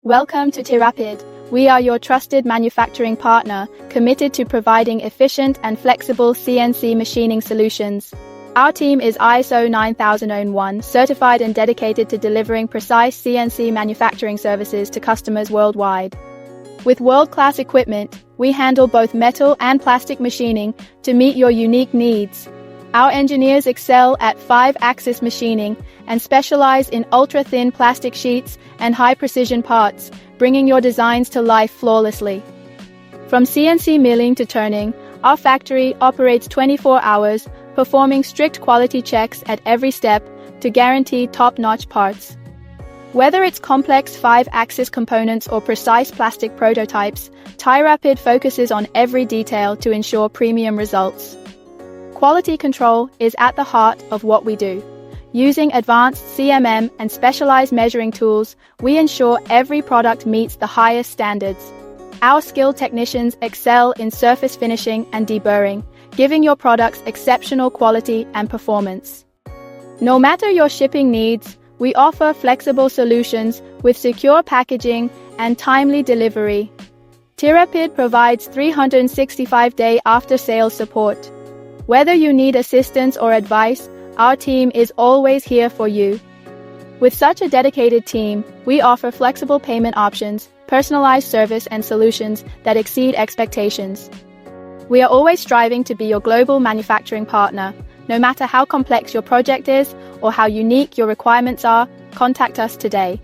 Welcome to Tirapid. We are your trusted manufacturing partner, committed to providing efficient and flexible CNC machining solutions. Our team is ISO 9001 certified and dedicated to delivering precise CNC manufacturing services to customers worldwide. With world-class equipment, we handle both metal and plastic machining to meet your unique needs. Our engineers excel at 5-axis machining and specialize in ultra-thin plastic sheets and high-precision parts, bringing your designs to life flawlessly. From CNC milling to turning, our factory operates 24 hours, performing strict quality checks at every step to guarantee top-notch parts. Whether it's complex 5-axis components or precise plastic prototypes, Tirapid focuses on every detail to ensure premium results. Quality control is at the heart of what we do. Using advanced CMM and specialized measuring tools, we ensure every product meets the highest standards. Our skilled technicians excel in surface finishing and deburring, giving your products exceptional quality and performance. No matter your shipping needs, we offer flexible solutions with secure packaging and timely delivery. Tirapid provides 365-day after-sales support. Whether you need assistance or advice, our team is always here for you. With such a dedicated team, we offer flexible payment options, personalized service and solutions that exceed expectations. We are always striving to be your global manufacturing partner. No matter how complex your project is or how unique your requirements are, contact us today.